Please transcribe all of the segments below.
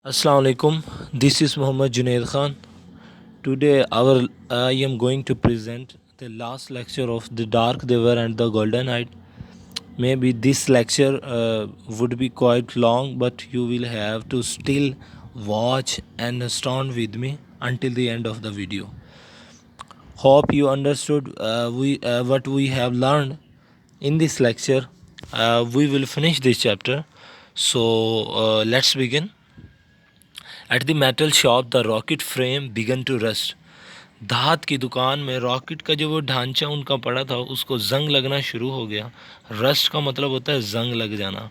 Assalamu alaikum. This is Muhammad Junaid Khan. Today, I am going to present the last lecture of The Dark River and the Golden Night. Maybe this lecture would be quite long, but you will have to still watch and stand with me until the end of the video. Hope you understood what we have learned in this lecture. We will finish this chapter. So let's begin. At the metal shop, the rocket frame began to rust. धात की दुकान में rocket का जो वो ढांचा उनका पड़ा था उसको जंग लगना शुरू हो गया। रस्ट का मतलब होता है जंग लग जाना,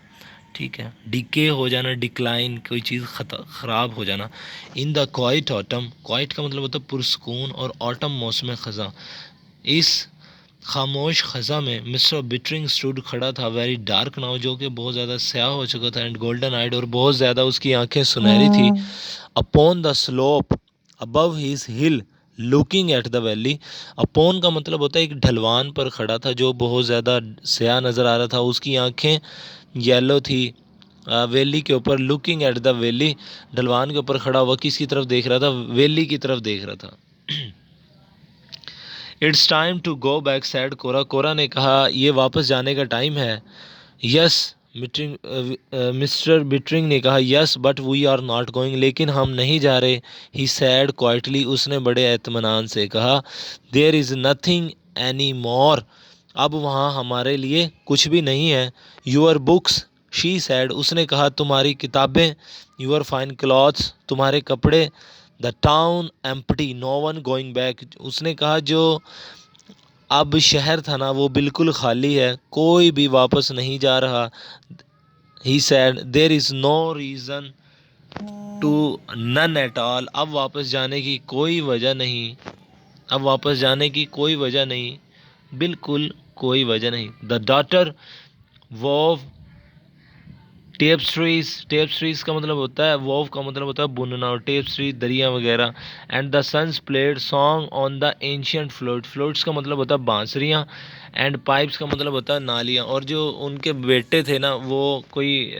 ठीक है, डिके हो जाना, डिक्लाइन, कोई चीज़ ख़राब हो जाना। In the quite autumn, quite का मतलब होता है पुरस्कून, और ऑटम मौसम ख़ज़ा। इस खामोश ख़ज़ा में मिस्टर बिटरिंग स्टूड खड़ा था, वेरी डार्क नाउ, जो कि बहुत ज़्यादा स्याह हो चुका था, एंड गोल्डन आइड, और बहुत ज़्यादा उसकी आंखें सुनहरी थी। Upon the slope above his hill looking at the valley. Upon का मतलब होता है एक ढलवान पर खड़ा था जो बहुत ज़्यादा स्याह नज़र आ रहा था, उसकी आंखें येलो थी। वैली के ऊपर, लुकिंग एट द वैली, ढलवान के ऊपर खड़ा हुआ किसकी तरफ देख रहा था? वैली की तरफ देख रहा था। It's time to go back said Kora, Kora ने कहा ये वापस जाने का टाइम है। यस मिस्टर बिटरिंग ने कहा yes but we are not going, लेकिन हम नहीं जा रहे। ही सैड क्वाइटली, उसने बड़े इत्मीनान से कहा। There is nothing any more, अब वहाँ हमारे लिए कुछ भी नहीं है। यूअर बुक्स, शी सैड, उसने कहा तुम्हारी किताबें। यूअर फाइन क्लॉथ्स, तुम्हारे कपड़े। The town empty, no one going back, उसने कहा जो अब शहर था ना वो बिल्कुल खाली है, कोई भी वापस नहीं जा रहा। He said there is no reason to none at all, अब वापस जाने की कोई वजह नहीं, अब वापस जाने की कोई वजह नहीं, बिल्कुल कोई वजह नहीं। द डॉटर वोव टेप्स्ट्रीज, टेप्स्ट्रीज का मतलब होता है, वोव का मतलब होता है बुनना, और टेप्स्ट्री दरिया वगैरह। And the sons played song on the ancient flute, flutes का मतलब होता है बांसुरियाँ, एंड पाइप्स का मतलब होता है नालियाँ। और जो उनके बेटे थे ना वो कोई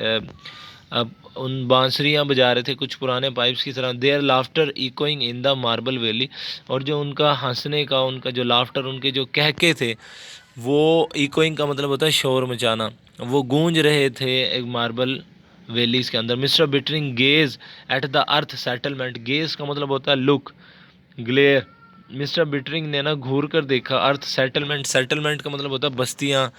उन बांसुरियाँ बजा रहे थे कुछ पुराने पाइप्स की तरह। Their laughter echoing in the marble valley, और जो उनका हंसने का, उनका जो लाफ्टर, उनके जो कहके थे, वो इकोइंग का मतलब होता है शोर मचाना, वो गूंज रहे थे एक मार्बल वैलीज के अंदर। Mister Bittering gaze at the earth settlement, gaze का मतलब होता है लुक, ग्लेयर। मिस्टर बिटरिंग ने ना घूर कर देखा अर्थ सेटलमेंट, सेटलमेंट का मतलब होता है बस्तियाँ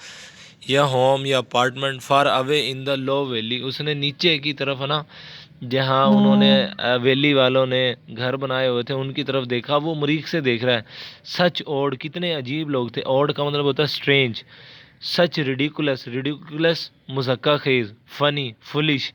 या होम या apartment. Far away in the low valley, उसने नीचे की तरफ है ना जहाँ उन्होंने वैली वालों ने घर बनाए हुए थे उनकी तरफ देखा। वो मरीख से देख रहा है। सच ओड, कितने अजीब लोग थे। ओड का मतलब होता है स्ट्रेंज। सच रिडिकुलस, रिडिकुलस मुज़क्का खेज, funny, foolish.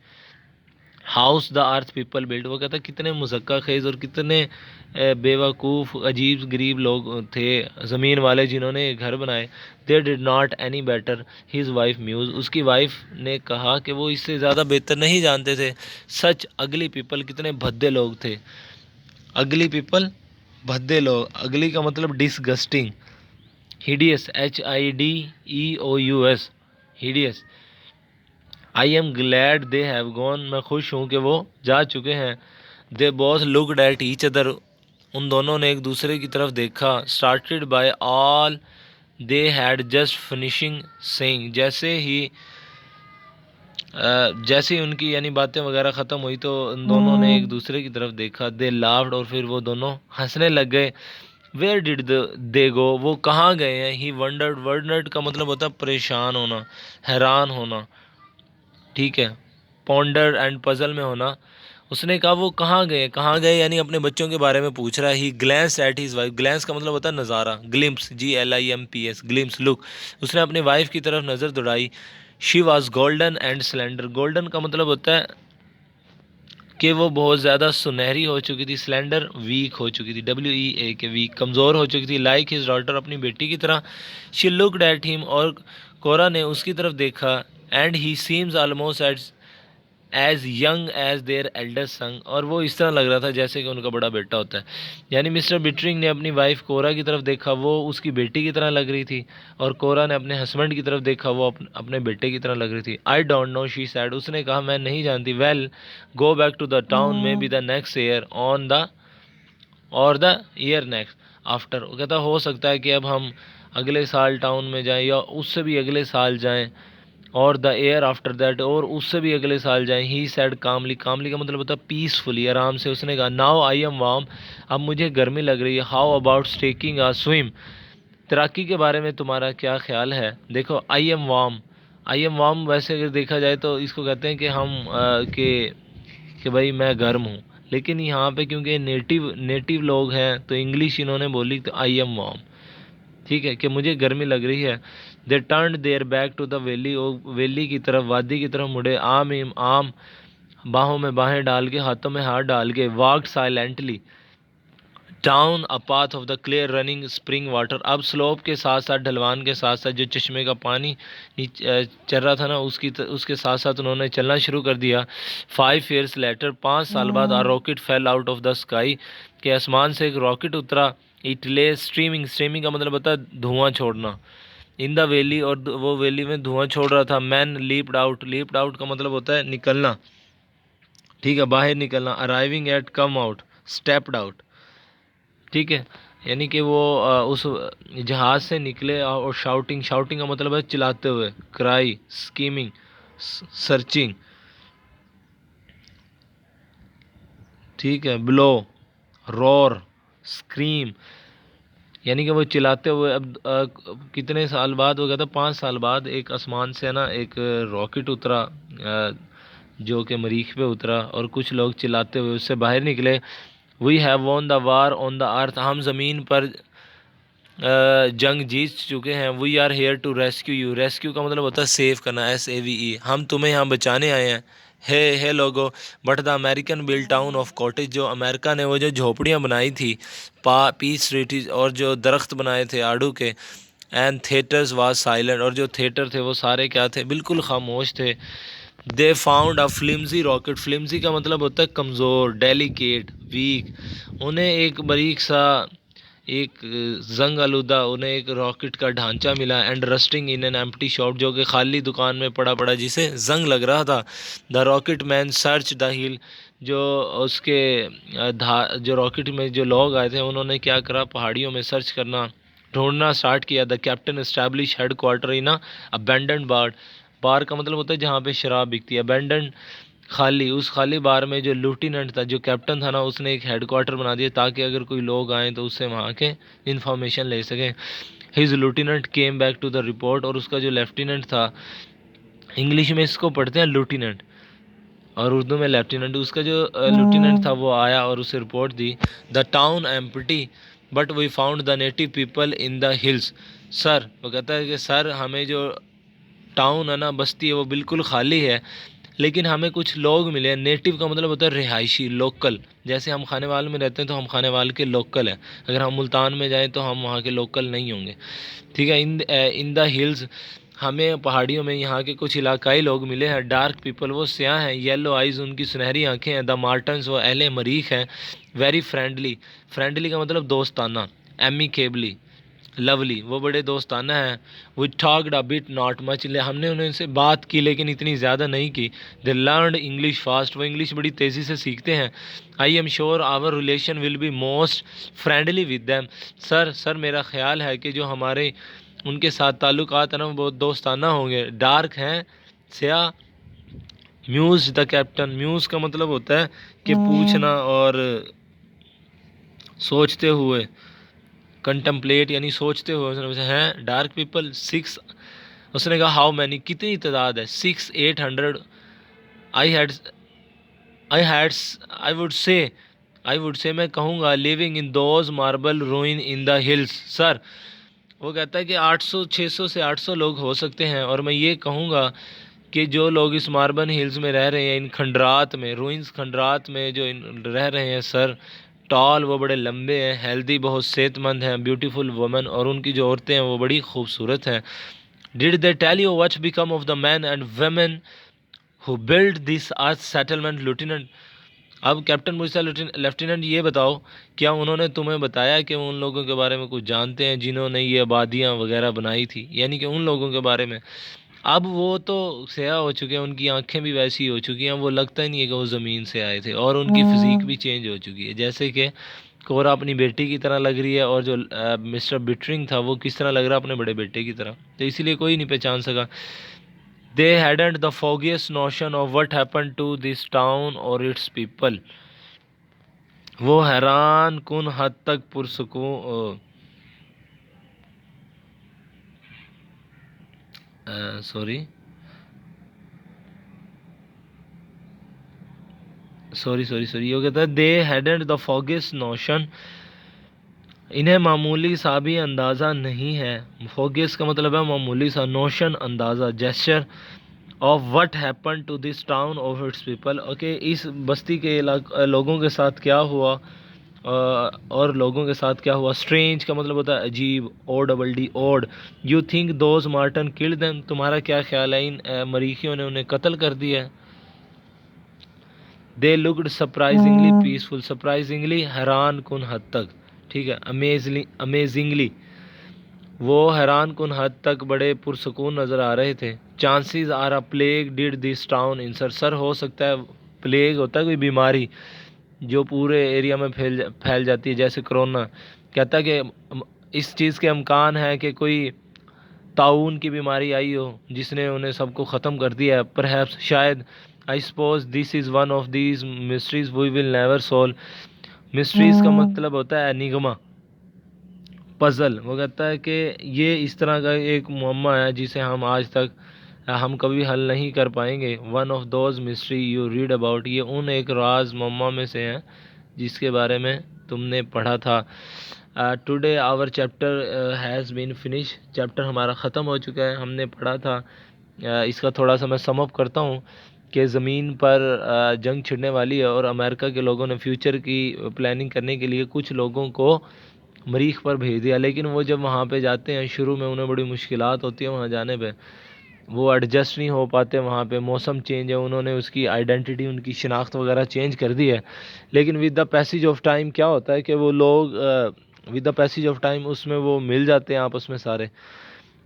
House the earth people build, वो कहता कितने मुज़क्का खेज और कितने बेवकूफ़ अजीब गरीब लोग थे ज़मीन वाले जिन्होंने घर बनाए। They did not any better, his wife muse, उसकी वाइफ ने कहा कि वो इससे ज़्यादा बेहतर नहीं जानते थे। सच अगली पीपल, कितने भद्दे लोग थे। अगली पीपल, भद्दे लोग, अगली का मतलब disgusting. Hideous, HIDEOUS, hideous. I am glad they have gone, मैं खुश हूँ कि वो जा चुके हैं। They both looked at each other, उन दोनों ने एक दूसरे की तरफ देखा। Started by all they had just finishing saying, जैसे ही उनकी यानी बातें वगैरह ख़त्म हुई तो उन दोनों ने एक दूसरे की तरफ देखा। दे लाफ्ड, और फिर वो दोनों हंसने लग गए। वेयर डिड दे गो, वो कहाँ गए हैं। ही वंडर्ड, वर्डर्ड का मतलब होता है परेशान होना, हैरान होना, ठीक है, पॉन्डर एंड पजल में होना। उसने कहा वो कहाँ गए, कहाँ गए यानी अपने बच्चों के बारे में पूछ रहा है। He glance at his wife, glance का मतलब होता है नज़ारा, ग्लिम्स, GLIMPS, ग्लिम्स, लुक। उसने अपनी वाइफ की तरफ नज़र दौड़ाई। She was golden and slender, golden का मतलब होता है कि वो बहुत ज़्यादा सुनहरी हो चुकी थी, स्लेंडर वीक हो चुकी थी, WEAK, वीक, कमज़ोर हो चुकी थी। लाइक हिज डॉटर, अपनी बेटी की तरह। शी लुकड एट हिम, और कोरा ने उसकी तरफ देखा। And he seems almost as young as their eldest son, और वो इस तरह लग रहा था जैसे कि उनका बड़ा बेटा होता है। यानी मिस्टर बिटरिंग ने अपनी वाइफ कोरा की तरफ देखा, वो उसकी बेटी की तरह लग रही थी, और कोरा ने अपने हस्बैंड की तरफ देखा, वो अपने बेटे की तरह लग रही थी। I don't know, she said, उसने कहा मैं नहीं जानती। Well, go back to the town maybe the next year on the or the year next after. वो कहता हो सकता है कि अब हम अगले साल टाउन में जाएं, या उससे भी अगले साल जाएं, और द ईयर आफ्टर दैट, और उससे भी अगले साल जाएं। ही सैड कामली, कामली का मतलब होता है पीसफुली, आराम से। उसने कहा नाउ आई एम वार्म, अब मुझे गर्मी लग रही है। How about taking a swim, तैराकी के बारे में तुम्हारा क्या ख्याल है। देखो I am warm, I am warm वैसे अगर देखा जाए तो इसको कहते हैं कि हम कि भाई मैं गर्म हूँ, लेकिन यहाँ पे क्योंकि नेटिव नेटिव लोग हैं तो इंग्लिश इन्होंने बोली, तो आई एम वार्म, ठीक है, कि मुझे गर्मी लग रही है। They turn their back to the valley, valley की तरफ, वादी की तरफ मुड़े। आम इम आम, बाहों में बाहें डाल के, हाथों में हाथ डाल के। Walked silently down a path of the clear running spring water, अब स्लोप के साथ साथ, ढलवान के साथ साथ, जो चश्मे का पानी चल रहा था ना, उसके साथ साथ उन्होंने चलना शुरू कर दिया। 5 years लेटर, 5 साल बाद, a rocket fell out of the sky, के आसमान से एक रॉकेट उतरा। इट ले स्ट्रीमिंग, स्ट्रीमिंग का मतलब होता है धुआं छोड़ना। इन द वैली, और वो वैली में धुआं छोड़ रहा था। Man leaped out, leaped out का मतलब होता है निकलना, ठीक है, बाहर निकलना। Arriving at, come out, stepped out, ठीक है, यानी कि वो उस जहाज से निकले। और शाउटिंग, शाउटिंग का मतलब है चिल्लाते हुए। क्राई, स्कीमिंग, सर्चिंग, ठीक है, ब्लो, रोर, स्क्रीम, यानी कि वो चिल्लाते हुए। अब कितने साल बाद, वो कहता 5 साल बाद, एक आसमान से ना एक रॉकेट उतरा, जो कि मरीख पे उतरा, और कुछ लोग चिल्लाते हुए उससे बाहर निकले। We have won the war on the earth, हम ज़मीन पर जंग जीत चुके हैं। We are here to rescue you, rescue का मतलब होता है सेव करना, SAVE, हम तुम्हें यहाँ बचाने आए हैं। हे लोगो, but the American build town of cottage, जो अमेरिका ने वो जो झोपड़ियाँ बनाई थी पीस स्ट्रीट, और जो दरख्त बनाए थे आड़ू के, एंड थिएटर्स वाज साइलेंट, और जो थिएटर थे वो सारे क्या थे, बिल्कुल खामोश थे। They found a flimsy rocket, flimsy का मतलब होता है कमज़ोर, डेलिकेट, वीक, उन्हें एक बारीक सा, एक जंग आलूदा, उन्हें एक रॉकेट का ढांचा मिला। And rusting in an empty shop, जो कि खाली दुकान में पड़ा पड़ा जिसे जंग लग रहा था। The rocket man search the हिल, जो उसके जो रॉकेट में जो लोग आए थे उन्होंने क्या करा, पहाड़ियों में सर्च करना, ढूंढना स्टार्ट किया। The captain establish headquarter in a abandon bar, bar का मतलब होता है जहाँ पे शराब बिकती है। अबेंडन, खाली, उस खाली बार में जो लूटिनेंट था, जो कैप्टन था ना, उसने एक हेडक्वार्टर बना दिया ताकि अगर कोई लोग आए तो उससे वहाँ के इंफॉर्मेशन ले सकें। His lieutenant came back to the report, और उसका जो लेफ्टिनेंट था, इंग्लिश में इसको पढ़ते हैं लूटिनेंट और उर्दू में लेफ्टिनेंट, उसका जो लूटिनेंट था वो आया और उसे रिपोर्ट दी। The town empty but we found the native people in the hills, sir, वो कहता है कि सर हमें जो टाउन है ना, बस्ती है, वो बिल्कुल खाली है, लेकिन हमें कुछ लोग मिले हैं। नेटिव का मतलब होता है रिहायशी, लोकल, जैसे हम खानेवाल में रहते हैं तो हम खानेवाल के लोकल हैं, अगर हम मुल्तान में जाएं तो हम वहाँ के लोकल नहीं होंगे, ठीक है। इन द हिल्स, हमें पहाड़ियों में यहाँ के कुछ इलाकाई लोग मिले हैं। डार्क पीपल, वो स्याह हैं। येलो आइज़, उनकी सुनहरी आंखें हैं। द मार्टन्स, वो अहले मरीख हैं। वेरी फ्रेंडली, फ्रेंडली का मतलब दोस्ताना। एमिकेबली, लवली, वो बड़े दोस्ताना हैं। We talked a bit not much, हमने उनसे बात की लेकिन इतनी ज़्यादा नहीं की। दे लर्नड इंग्लिश फास्ट, वो इंग्लिश बड़ी तेज़ी से सीखते हैं। I am sure our relation will be most friendly with them, sir मेरा ख्याल है कि जो हमारे उनके साथ ताल्लुकात हैं ना, वो बहुत दोस्ताना होंगे। डार्क हैं, स्याह। म्यूज़ द कैप्टन, म्यूज़ का मतलब होता है कि पूछना और सोचते हुए, कंटम्पलेट यानी सोचते हुए। उसने पूछा हैं डार्क पीपल 6, उसने कहा हाउ मैनी, कितनी तादाद है। 600-800। I had I I would say मैं कहूँगा, living in those marble रूइन in the hills, sir, वो कहता है कि 600 से 800 लोग हो सकते हैं, और मैं ये कहूँगा कि जो लोग इस मार्बल हिल्स में रह रहे हैं, इन खंडरात में, रूइंस खंडरात में जो रह रहे हैं, सर, टॉल, वो बड़े लंबे हैं। हेल्दी, बहुत सेहतमंद हैं। ब्यूटीफुल वुमेन, और उनकी जो औरतें हैं वो बड़ी खूबसूरत हैं। Did they tell you what become of the man and women who build this earth settlement lieutenant. अब कैप्टन पूछता है लेफ्टिनेंट ये बताओ, क्या उन्होंने तुम्हें बताया कि वो उन लोगों के बारे में कुछ जानते हैं जिन्होंने ये आबादियाँ वगैरह बनाई थी, यानी कि उन लोगों के बारे में। अब वो तो सयाह हो चुके हैं, उनकी आंखें भी वैसी हो चुकी हैं, वो लगता ही नहीं है कि वो ज़मीन से आए थे, और उनकी फिज़ीक भी चेंज हो चुकी है। जैसे कि कोरा अपनी बेटी की तरह लग रही है, और जो मिस्टर बिटरिंग था वो किस तरह लग रहा है, अपने बड़े बेटे की तरह। तो इसीलिए कोई नहीं पहचान सका। They hadn't the foggiest notion of what happened to this town और इट्स पीपल। वो हैरान कुन हद तक पुरसकून, सॉरी सॉरी सॉरी सॉरी ये कहता है they hadn't the foggiest notion, इन्हें मामूली सा भी अंदाज़ा नहीं है। foggiest का मतलब है मामूली सा, नोशन अंदाज़ा, gesture of what happen to this town of its people. Okay, इस बस्ती के लोगों के साथ क्या हुआ, और लोगों के साथ क्या हुआ। स्ट्रेंज का मतलब होता है अजीब, O double D odd. You think those Martians killed them, तुम्हारा क्या ख्याल है इन मरीखियों ने उन्हें कत्ल कर दिया है। They looked surprisingly peaceful, surprisingly हैरान कुन हद तक, ठीक है, अमेजिंगली वो हैरान कुन हद तक बड़े पुरसकून नज़र आ रहे थे। Chances are a plague did this town in sir, हो सकता है प्लेग होता है कोई बीमारी जो पूरे एरिया में फैल जाती है, जैसे कोरोना। कहता है कि इस चीज़ के इम्कान है कि कोई ताउन की बीमारी आई हो जिसने उन्हें सबको ख़त्म कर दिया है, परहैप्स, शायद। I suppose this is one of these mysteries we will never solve. Mysteries का मतलब होता है एनिग्मा, पज़ल। वो कहता है कि ये इस तरह का एक मुअम्मा है जिसे हम आज तक हम कभी हल नहीं कर पाएंगे। One of those mystery you read about, ये उन एक राज मुअम्मा में से हैं जिसके बारे में तुमने पढ़ा था। Today our chapter has been finish, chapter हमारा ख़त्म हो चुका है, हमने पढ़ा था। इसका थोड़ा सा मैं सम अप करता हूँ कि ज़मीन पर जंग छिड़ने वाली है, और अमेरिका के लोगों ने फ्यूचर की प्लानिंग करने के लिए कुछ लोगों को मरीख पर भेज दिया। लेकिन वो जब वहाँ पे जाते हैं, शुरू में उन्हें बड़ी मुश्किलात होती है वहाँ जाने पे, वो एडजस्ट नहीं हो पाते। वहाँ पे मौसम चेंज है, उन्होंने उसकी आइडेंटिटी, उनकी शिनाख्त वगैरह चेंज कर दी है। लेकिन with the passage of time क्या होता है कि वो लोग with the passage of time उसमें वो मिल जाते हैं आपस में सारे,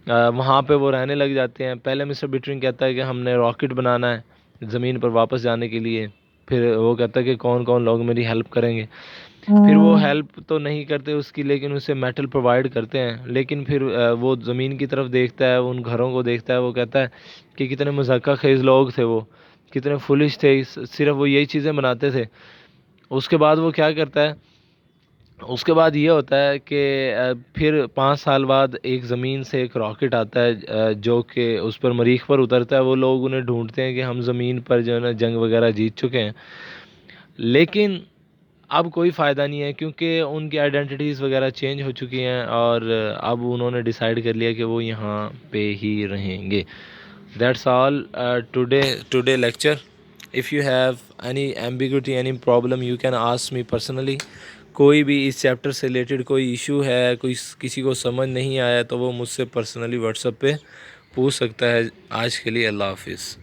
वहाँ पे वो रहने लग जाते हैं। पहले मिस्टर बिटरिंग कहता है कि हमने रॉकेट बनाना है ज़मीन पर वापस जाने के लिए। फिर वो कहता है कि कौन कौन लोग मेरी हेल्प करेंगे। फिर वो हेल्प तो नहीं करते उसकी, लेकिन उसे मेटल प्रोवाइड करते हैं। लेकिन फिर वो ज़मीन की तरफ देखता है, उन घरों को देखता है, वो कहता है कि कितने मज़ाक़ खेज़ लोग थे वो, कितने फुलिश थे, सिर्फ वो यही चीज़ें बनाते थे। उसके बाद वो क्या करता है, उसके बाद ये होता है कि फिर 5 साल बाद एक ज़मीन से एक रॉकेट आता है, जो कि उस पर मरीख पर उतरता है। वो लोग उन्हें ढूंढते हैं कि हम ज़मीन पर जो है ना जंग वगैरह जीत चुके हैं, लेकिन अब कोई फ़ायदा नहीं है क्योंकि उनकी आइडेंटिटीज़ वगैरह चेंज हो चुकी हैं, और अब उन्होंने डिसाइड कर लिया कि वो यहाँ पे ही रहेंगे। That's all today lecture. If you have any ambiguity, any problem, you can ask me personally. कोई भी इस चैप्टर से रिलेटेड कोई इशू है, कोई किसी को समझ नहीं आया, तो वो मुझसे पर्सनली व्हाट्सएप पे पूछ सकता है। आज के लिए अल्लाह हाफिज़।